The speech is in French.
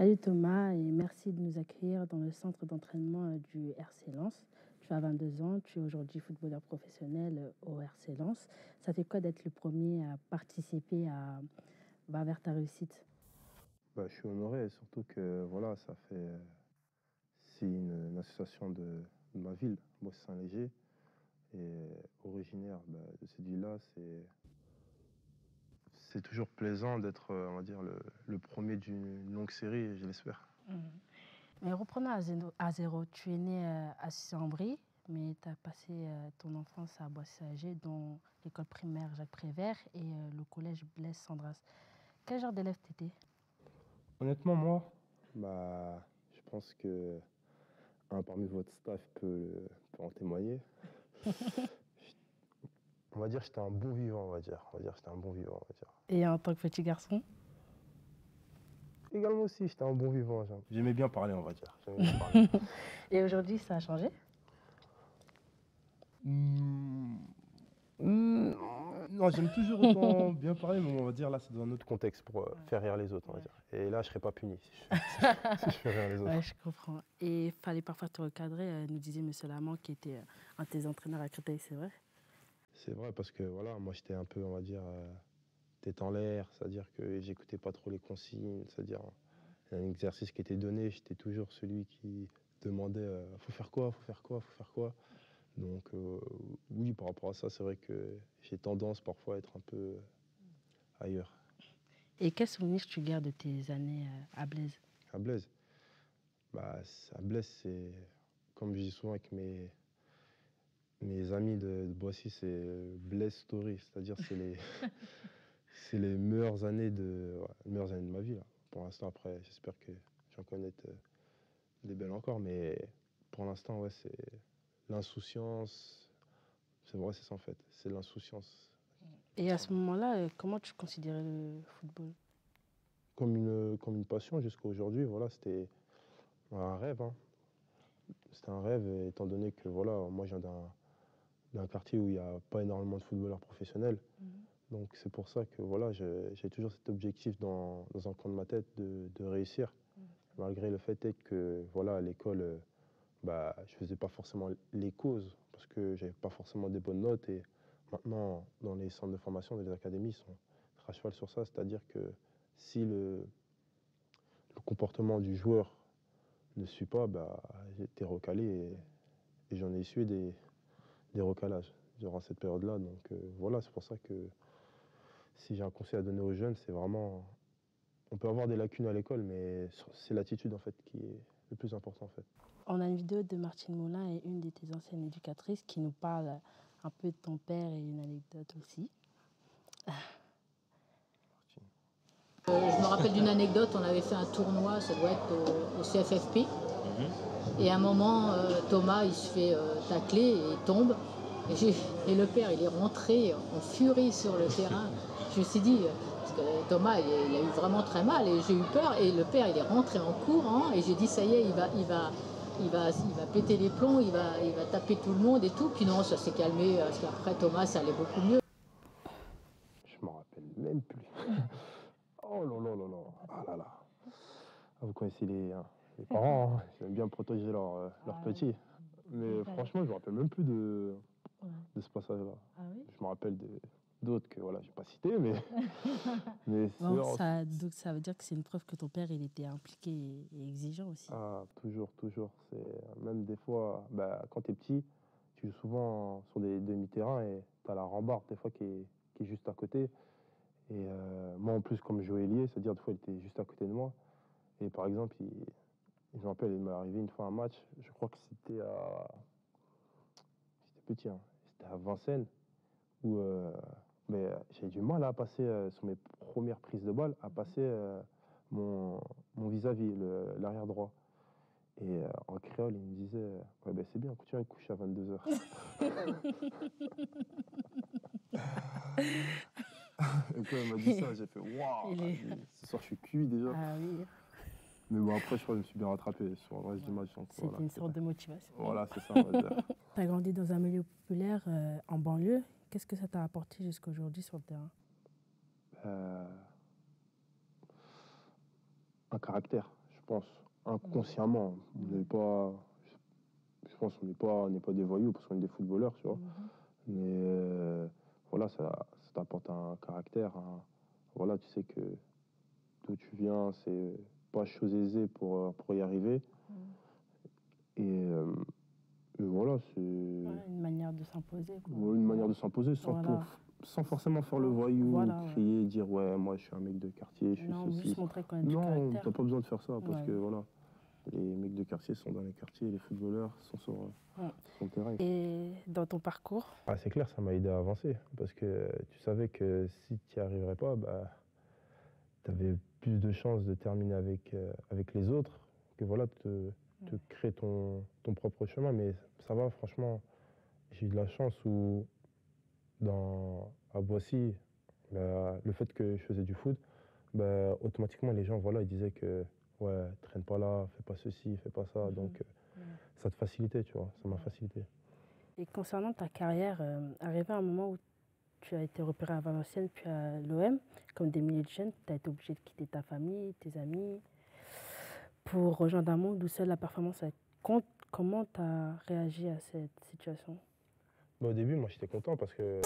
Salut Thomas et merci de nous accueillir dans le centre d'entraînement du RC Lens. Tu as 22 ans, tu es aujourd'hui footballeur professionnel au RC Lens. Ça fait quoi d'être le premier à participer à Va vers ta réussite? Je suis honoré, surtout que voilà, c'est une association de ma ville, Bosse-Saint-Léger, et originaire de cette ville-là. C'est toujours plaisant d'être, on va dire, le premier d'une longue série, je l'espère. Mais reprenons à zéro. Tu es né à Sucy-en-Brie, mais tu as passé ton enfance à Boissy-Saint-Léger, dont l'école primaire Jacques Prévert et le collège Blaise Sandras. Quel genre d'élève t'étais? Honnêtement, moi, je pense que un parmi votre staff peut en témoigner. On va dire que j'étais un bon vivant, on va dire. On va dire que j'étais un bon vivant, on va dire. Et en tant que petit garçon? Également aussi, j'étais un bon vivant. J'aimais bien parler, on va dire. J'aimais bien parler. Et aujourd'hui, ça a changé? Non, j'aime toujours autant bien parler, mais on va dire là, c'est dans un autre contexte pour faire rire les autres, on va dire. Et là, je serais pas puni si je fais rire les autres. Ouais, je comprends. Et il fallait parfois te recadrer, nous disait M. Lamont, qui était un de tes entraîneurs à Créteil, c'est vrai? C'est vrai, parce que voilà, moi, j'étais un peu, on va dire, tête en l'air, c'est-à-dire que j'écoutais pas trop les consignes, c'est-à-dire un exercice qui était donné, j'étais toujours celui qui demandait faut faire quoi, faut faire quoi, faut faire quoi. Donc, oui, par rapport à ça, c'est vrai que j'ai tendance parfois à être un peu ailleurs. Et quel souvenir tu gardes de tes années à Blaise? À Blaise, à Blaise, c'est comme je dis souvent avec mes amis de Boissy, c'est Blaise Story, c'est-à-dire c'est les meilleures années de ma vie là. Pour l'instant, après, j'espère que j'en connais des belles encore, mais pour l'instant, ouais, c'est l'insouciance. C'est vrai, c'est ça en fait, c'est l'insouciance. Et à ce moment-là, comment tu considérais le football? Comme une passion jusqu'à aujourd'hui, voilà, c'était un rêve, hein. C'était un rêve, étant donné que voilà, moi, je viens d'un quartier où il n'y a pas énormément de footballeurs professionnels. Donc c'est pour ça que voilà, j'ai toujours cet objectif dans un coin de ma tête de réussir, malgré le fait est que voilà, à l'école, je faisais pas forcément les causes parce que j'avais pas forcément des bonnes notes. Et maintenant, dans les centres de formation, dans les académies, ils sont très à cheval sur ça, c'est-à-dire que si le comportement du joueur ne suit pas, j'ai été recalé et j'en ai essuyé des recalages durant cette période-là. Donc voilà, c'est pour ça que si j'ai un conseil à donner aux jeunes, c'est vraiment, on peut avoir des lacunes à l'école, mais c'est l'attitude en fait qui est le plus important en fait. On a une vidéo de Martine Moulin et une de tes anciennes éducatrices qui nous parle un peu de ton père et une anecdote aussi. Je me rappelle d'une anecdote, on avait fait un tournoi, ça doit être au CFFP. Et à un moment, Thomas, il se fait tacler et il tombe. Et le père, il est rentré en furie sur le terrain. Je me suis dit, parce que Thomas, il a eu vraiment très mal et j'ai eu peur. Et le père, il est rentré en courant et j'ai dit, ça y est, il va péter les plombs, il va taper tout le monde et tout. Puis non, ça s'est calmé, parce qu'après Thomas, ça allait beaucoup mieux. Je m'en rappelle même plus. Oh là là là là. Ah là là. Ah, vous connaissez les parents, hein. Ils aiment bien protéger leurs petits. Mais franchement, je me rappelle même plus de ce passage-là. Ah oui? Je me rappelle d'autres que voilà, je vais pas citer, mais, mais Bon, donc ça veut dire que c'est une preuve que ton père, il était impliqué et exigeant aussi. ah, toujours, toujours. C'est même des fois, quand tu es petit, tu joues souvent sur des demi-terrains et tu as la rambarde des fois qui est juste à côté. Et moi en plus, comme je jouais ailier, c'est-à-dire des fois il était juste à côté de moi. Et par exemple, je me rappelle, il m'est arrivé une fois un match, je crois que c'était petit, hein, c'était à Vincennes, où j'avais du mal à passer sur mes premières prises de balle, à passer mon vis-à-vis, l'arrière droit. Et en créole, il me disait ouais, c'est bien, continue à te coucher à 22h. Et quand il m'a dit ça, j'ai fait waouh, ce soir je suis cuit déjà. Ah oui. Mais bon, après, je crois que je me suis bien rattrapé sur le reste du match. C'était voilà, une sorte de motivation. Voilà, c'est ça, on va dire. Tu as grandi dans un milieu populaire en banlieue. Qu'est-ce que ça t'a apporté jusqu'à aujourd'hui sur le terrain? Un caractère, je pense, inconsciemment. On n'est pas, je pense qu'on n'est pas des voyous parce qu'on est des footballeurs, tu vois. Mais voilà, ça t'apporte un caractère. Voilà, tu sais que d'où tu viens, c'est pas chose aisée pour y arriver. Et voilà, c'est Une manière de s'imposer. une manière de s'imposer sans forcément faire le voyou, crier, dire ouais, moi je suis un mec de quartier, je suis ceci. Juste montrer quand même du Non, caractère. t'as pas besoin de faire ça parce que voilà, les mecs de quartier sont dans les quartiers et les footballeurs sont sur le terrain. Et dans ton parcours? C'est clair, ça m'a aidé à avancer parce que tu savais que si tu n'y arriverais pas, tu avais plus de chances de terminer avec les autres que voilà, te créer ton propre chemin. Mais ça va, franchement, j'ai eu de la chance où à Boissy, le fait que je faisais du foot, automatiquement les gens voilà, ils disaient que ouais, traîne pas là, fais pas ceci, fais pas ça. Donc ça te facilitait, tu vois, ça m'a facilité. Et concernant ta carrière, arrivé à un moment où tu as été repéré à Valenciennes puis à l'OM, comme des milliers de jeunes, tu as été obligé de quitter ta famille, tes amis, pour rejoindre un monde où seule la performance compte. Comment tu as réagi à cette situation? Au début, moi j'étais content parce que